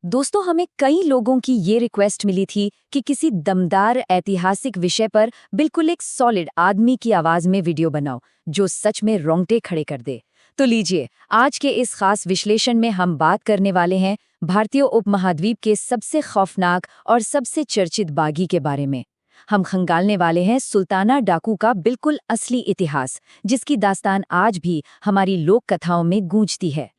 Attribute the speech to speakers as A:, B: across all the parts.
A: दोस्तों, हमें कई लोगों की ये रिक्वेस्ट मिली थी कि किसी दमदार ऐतिहासिक विषय पर बिल्कुल एक सॉलिड आदमी की आवाज में वीडियो बनाओ जो सच में रोंगटे खड़े कर दे। तो लीजिए, आज के इस खास विश्लेषण में हम बात करने वाले हैं भारतीय उपमहाद्वीप के सबसे खौफनाक और सबसे चर्चित बागी के बारे में। हम खंगालने वाले हैं सुल्ताना डाकू का बिल्कुल असली इतिहास, जिसकी दास्तान आज भी हमारी लोक कथाओं में गूंजती है।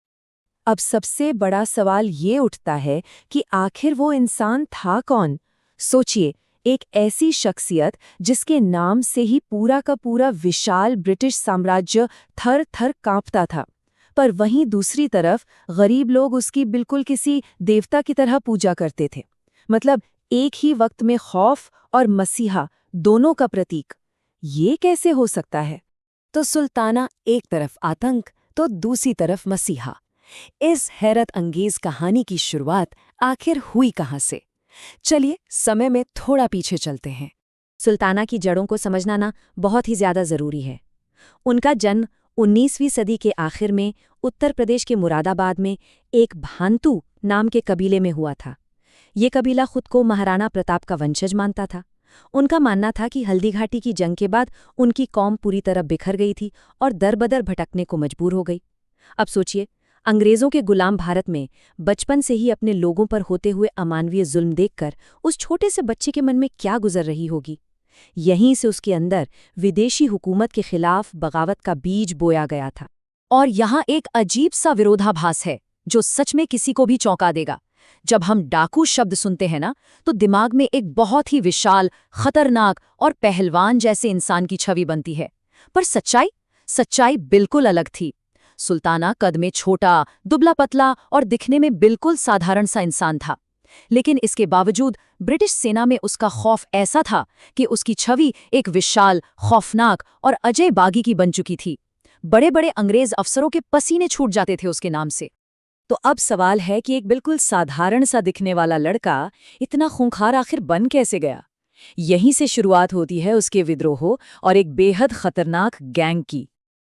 B: अब सबसे बड़ा सवाल ये उठता है कि आखिर वो इंसान था कौन? सोचिए, एक ऐसी शख्सियत जिसके नाम से ही पूरा का पूरा विशाल ब्रिटिश साम्राज्य थर थर कांपता था, पर वहीं दूसरी तरफ गरीब लोग उसकी बिल्कुल किसी देवता की तरह पूजा करते थे। मतलब एक ही वक्त में खौफ और मसीहा दोनों का प्रतीक। ये कैसे हो सकता है? तो सुल्ताना एक तरफ आतंक तो दूसरी तरफ मसीहा। इस हैरत अंगेज कहानी की शुरुआत आखिर हुई कहाँ से? चलिए समय में थोड़ा पीछे चलते हैं।
A: सुल्ताना की जड़ों को समझना ना बहुत ही ज्यादा जरूरी है। उनका जन्म 19वीं सदी के आखिर में उत्तर प्रदेश के मुरादाबाद में एक भांतु नाम के कबीले में हुआ था। ये कबीला खुद को महाराणा प्रताप का वंशज मानता था। उनका मानना था कि हल्दी घाटी की जंग के बाद उनकी कौम पूरी तरह बिखर गई थी और दरबदर भटकने को मजबूर हो गई। अब सोचिए, अंग्रेजों के गुलाम भारत में बचपन से ही अपने लोगों पर होते हुए अमानवीय जुल्म देखकर उस छोटे से बच्चे के मन में क्या गुजर रही होगी। यहीं से उसके अंदर विदेशी हुकूमत के खिलाफ बगावत का बीज बोया गया था। और यहाँ एक अजीब सा विरोधाभास है जो सच में किसी को भी चौंका देगा। जब हम डाकू शब्द सुनते हैं ना, तो दिमाग में एक बहुत ही विशाल, खतरनाक और पहलवान जैसे इंसान की छवि बनती है। पर सच्चाई बिल्कुल अलग थी। सुल्ताना कद में छोटा, दुबला पतला और दिखने में बिल्कुल साधारण सा इंसान था। लेकिन इसके बावजूद ब्रिटिश सेना में उसका खौफ ऐसा था कि उसकी छवि एक विशाल, खौफनाक और अजय बागी की बन चुकी थी। बड़े बड़े अंग्रेज अफसरों के पसीने छूट जाते थे उसके नाम से।
B: तो अब सवाल है कि एक बिल्कुल साधारण सा दिखने वाला लड़का इतना खूंखार आखिर बन कैसे गया? यहीं से शुरुआत होती है उसके विद्रोह और एक बेहद खतरनाक गैंग की।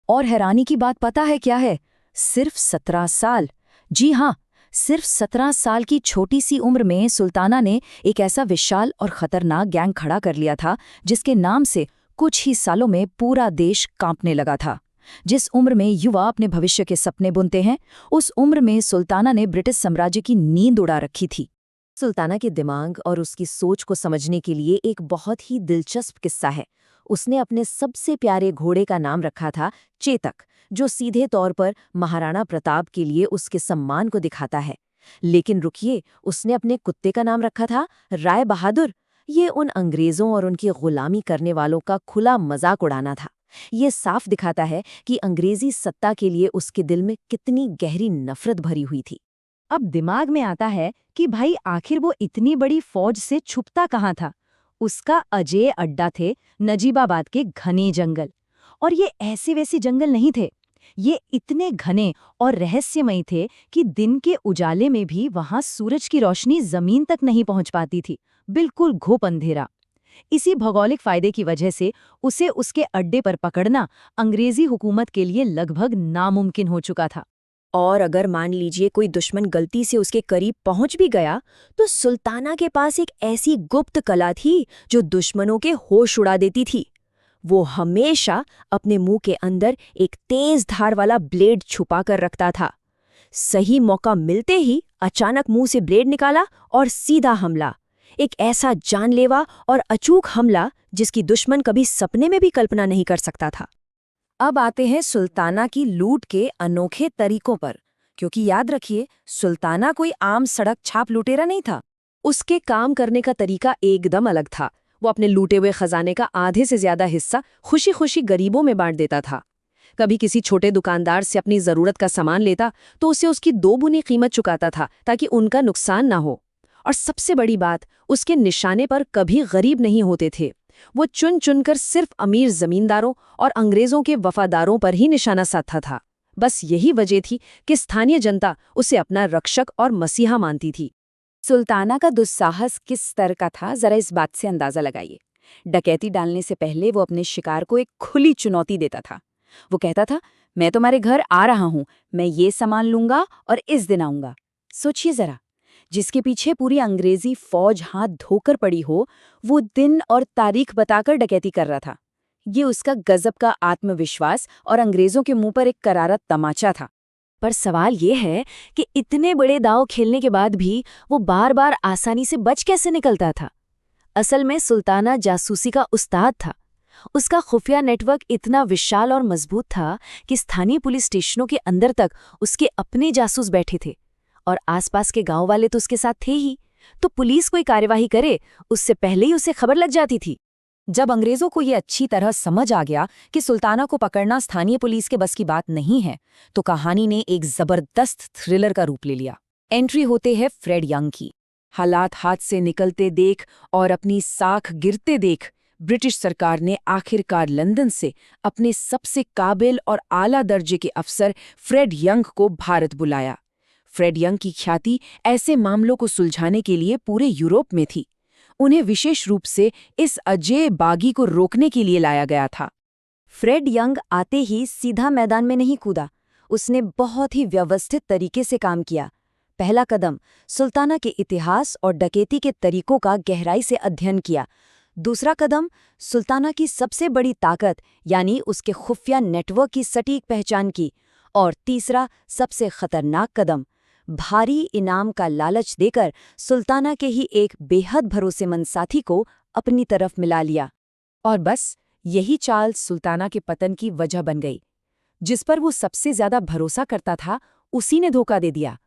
B: और हैरानी की बात पता है क्या है? सिर्फ 17 साल। जी हाँ, सिर्फ 17 साल की छोटी सी उम्र में सुल्ताना ने एक ऐसा विशाल और खतरनाक गैंग खड़ा कर लिया था जिसके नाम से कुछ ही सालों में पूरा देश कांपने लगा था। जिस उम्र में युवा अपने भविष्य के सपने बुनते हैं, उस उम्र में सुल्ताना ने ब्रिटिश साम्राज्य की नींद उड़ा रखी थी। सुल्ताना के दिमाग और उसकी सोच को समझने के लिए एक बहुत ही दिलचस्प किस्सा है। उसने अपने सबसे प्यारे घोड़े का नाम रखा था चेतक, जो सीधे तौर पर महाराणा प्रताप के लिए उसके सम्मान को दिखाता है। लेकिन रुकिए, उसने अपने कुत्ते का नाम रखा था राय बहादुर। ये उन अंग्रेजों और उनकी गुलामी करने वालों का खुला मजाक उड़ाना था। ये साफ दिखाता है कि अंग्रेजी सत्ता के लिए उसके दिल में कितनी गहरी नफरत भरी हुई थी। अब दिमाग में आता है कि भाई आखिर वो इतनी बड़ी फौज से छुपता कहाँ था? उसका अजय अड्डा थे नजीबाबाद के घने जंगल। और ये ऐसे वैसे जंगल नहीं थे। ये इतने घने और रहस्यमयी थे कि दिन के उजाले में भी वहां सूरज की रोशनी जमीन तक नहीं पहुंच पाती थी। बिल्कुल घुप अंधेरा। इसी भौगोलिक फायदे की वजह से उसे उसके अड्डे पर पकड़ना अंग्रेजी हुकूमत के लिए लगभग नामुमकिन हो चुका था। और अगर मान लीजिए कोई दुश्मन गलती से उसके करीब पहुंच भी गया, तो सुल्ताना के पास एक ऐसी गुप्त कला थी जो दुश्मनों के होश उड़ा देती थी। वो हमेशा अपने मुंह के अंदर एक तेज धार वाला ब्लेड छुपा कर रखता था। सही मौका मिलते ही अचानक मुंह से ब्लेड निकाला और सीधा हमला। एक ऐसा जानलेवा और अचूक हमला जिसकी दुश्मन कभी सपने में भी कल्पना नहीं कर सकता था। अब आते हैं सुल्ताना की लूट के अनोखे तरीकों पर, क्योंकि याद रखिए, सुल्ताना कोई आम सड़क छाप लुटेरा नहीं था। उसके काम करने का तरीका एकदम अलग था। वो अपने लूटे हुए खजाने का आधे से ज्यादा हिस्सा खुशी खुशी गरीबों में बांट देता था। कभी किसी छोटे दुकानदार से अपनी जरूरत का सामान लेता तो उसे उसकी 2 गुनी कीमत चुकाता था ताकि उनका नुकसान ना हो। और सबसे बड़ी बात, उसके निशाने पर कभी गरीब नहीं होते थे। वो चुन चुनकर सिर्फ अमीर जमींदारों और अंग्रेजों के वफादारों पर ही निशाना साधा था। बस यही वजह थी कि स्थानीय जनता उसे अपना रक्षक और मसीहा मानती थी। सुल्ताना का दुस्साहस किस स्तर का था, जरा इस बात से अंदाजा लगाइए। डकैती डालने से पहले वो अपने शिकार को एक खुली चुनौती देता था। वो कहता था, मैं तुम्हारे घर आ रहा हूं, मैं ये सामान लूंगा और इस दिन आऊंगा। सोचिए जरा, जिसके पीछे पूरी अंग्रेजी फौज हाथ धोकर पड़ी हो, वो दिन और तारीख बताकर डकैती कर रहा था। ये उसका गजब का आत्मविश्वास और अंग्रेजों के मुंह पर एक करारा तमाचा था।
A: पर सवाल ये है कि इतने बड़े दांव खेलने के बाद भी वो बार बार आसानी से बच कैसे निकलता था। असल में सुल्ताना जासूसी का उस्ताद था। उसका खुफिया नेटवर्क इतना विशाल और मजबूत था कि स्थानीय पुलिस स्टेशनों के अंदर तक उसके अपने जासूस बैठे थे, और आसपास के गांव वाले तो उसके साथ थे ही। तो पुलिस कोई कार्यवाही करे उससे पहले ही उसे खबर लग जाती थी।
B: जब अंग्रेजों को ये अच्छी तरह समझ आ गया कि सुल्ताना को पकड़ना स्थानीय पुलिस के बस की बात नहीं है, तो कहानी ने एक जबरदस्त थ्रिलर का रूप ले लिया। एंट्री होते है फ्रेड यंग की। हालात हाथ से निकलते देख और अपनी साख गिरते देख ब्रिटिश सरकार ने आखिरकार लंदन से अपने सबसे काबिल और आला दर्जे के अफसर फ्रेड यंग को भारत बुलाया। फ्रेड यंग की ख्याति ऐसे मामलों को सुलझाने के लिए पूरे यूरोप में थी। उन्हें विशेष रूप से इस अजय बागी को रोकने के लिए लाया गया था।
A: फ्रेड यंग आते ही सीधा मैदान में नहीं कूदा। उसने बहुत ही व्यवस्थित तरीके से काम किया। पहला कदम, सुल्ताना के इतिहास और डकैती के तरीकों का गहराई से अध्ययन किया। दूसरा कदम, सुल्ताना की सबसे बड़ी ताकत यानी उसके खुफिया नेटवर्क की सटीक पहचान की। और तीसरा, सबसे खतरनाक कदम, भारी इनाम का लालच देकर सुल्ताना के ही एक बेहद भरोसेमंद साथी को अपनी तरफ मिला लिया।
B: और बस यही चाल सुल्ताना के पतन की वजह बन गई। जिस पर वो सबसे ज्यादा भरोसा करता था, उसी ने धोखा दे दिया।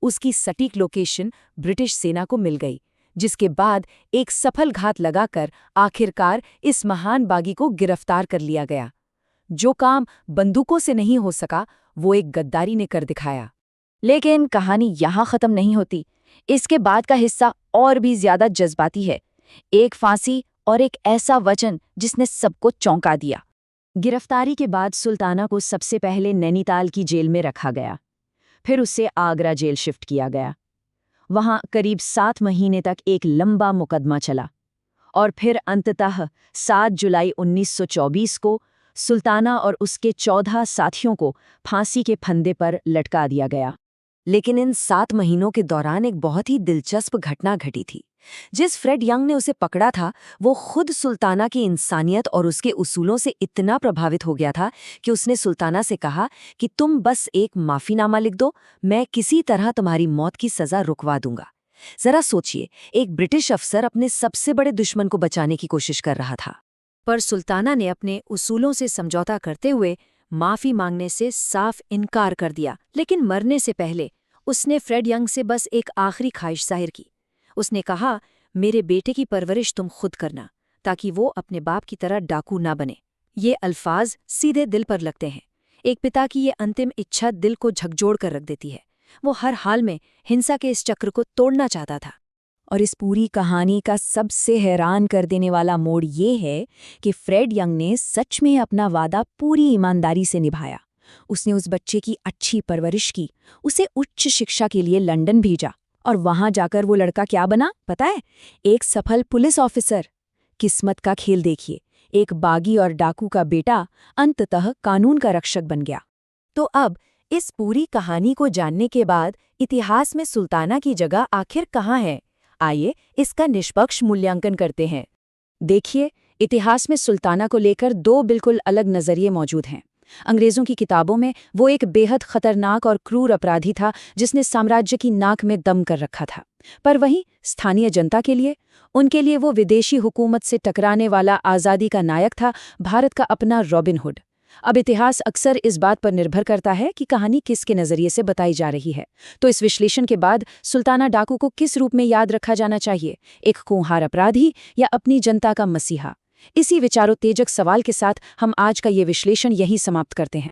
B: उसकी सटीक लोकेशन ब्रिटिश सेना को मिल गई, जिसके बाद एक सफल घात लगाकर आखिरकार इस महान बागी को गिरफ्तार कर लिया गया। जो काम बंदूकों से नहीं हो सका, वो एक गद्दारी ने कर दिखाया। लेकिन कहानी यहाँ खत्म नहीं होती। इसके बाद का हिस्सा और भी ज्यादा जज्बाती है। एक फांसी और एक ऐसा वचन जिसने सबको चौंका दिया। गिरफ्तारी के बाद सुल्ताना को सबसे पहले नैनीताल की जेल में रखा गया। फिर उसे आगरा जेल शिफ्ट किया गया। वहां करीब 7 महीने तक एक लंबा मुकदमा चला और फिर अंततः 7 जुलाई 1924 को सुल्ताना और उसके 14 साथियों को फांसी के फंदे पर लटका दिया गया।
A: लेकिन इन 7 महीनों के दौरान एक बहुत ही दिलचस्प घटना घटी थी। जिस फ्रेड यंग ने उसे पकड़ा था, वो खुद सुल्ताना की इंसानियत और उसके उसूलों से इतना प्रभावित हो गया था कि उसने सुल्ताना से कहा कि तुम बस एक माफीनामा लिख दो, मैं किसी तरह तुम्हारी मौत की सजा रुकवा दूंगा। जरा सोचिए, एक ब्रिटिश अफसर अपने सबसे बड़े दुश्मन को बचाने की कोशिश कर रहा था, पर सुल्ताना ने अपने उसूलों से समझौता करते हुए माफी मांगने से साफ इनकार कर दिया। लेकिन मरने से पहले उसने फ्रेड यंग से बस एक आखिरी ख्वाहिश जाहिर की। उसने कहा, मेरे बेटे की परवरिश तुम खुद करना, ताकि वो अपने बाप की तरह डाकू ना बने। ये अल्फाज सीधे दिल पर लगते हैं। एक पिता की ये अंतिम इच्छा दिल को झकझोर कर रख देती है। वो हर हाल में हिंसा के इस चक्र को तोड़ना चाहता था।
B: और इस पूरी कहानी का सबसे हैरान कर देने वाला मोड़ ये है कि फ्रेड यंग ने सच में अपना वादा पूरी ईमानदारी से निभाया। उसने उस बच्चे की अच्छी परवरिश की, उसे उच्च शिक्षा के लिए लंदन भेजा, और वहां जाकर वो लड़का क्या बना पता है? एक सफल पुलिस ऑफिसर। किस्मत का खेल देखिए, एक बागी और डाकू का बेटा अंततः कानून का रक्षक बन गया।
A: तो अब इस पूरी कहानी को जानने के बाद इतिहास में सुल्ताना की जगह आखिर कहाँ है? आइए इसका निष्पक्ष मूल्यांकन करते हैं।
B: देखिए, इतिहास में सुल्ताना को लेकर 2 बिल्कुल अलग नजरिए मौजूद हैं। अंग्रेजों की किताबों में वो एक बेहद खतरनाक और क्रूर अपराधी था जिसने साम्राज्य की नाक में दम कर रखा था। पर वहीं स्थानीय जनता के लिए, उनके लिए वो विदेशी हुकूमत से टकराने वाला आज़ादी का नायक था, भारत का अपना रॉबिन हुड। अब इतिहास अक्सर इस बात पर निर्भर करता है कि कहानी किसके नजरिए से बताई जा रही है। तो इस विश्लेषण के बाद सुल्ताना डाकू को किस रूप में याद रखा जाना चाहिए? एक खूंखार अपराधी या अपनी जनता का मसीहा? इसी विचारोत्तेजक सवाल के साथ हम आज का ये विश्लेषण यहीं समाप्त करते हैं।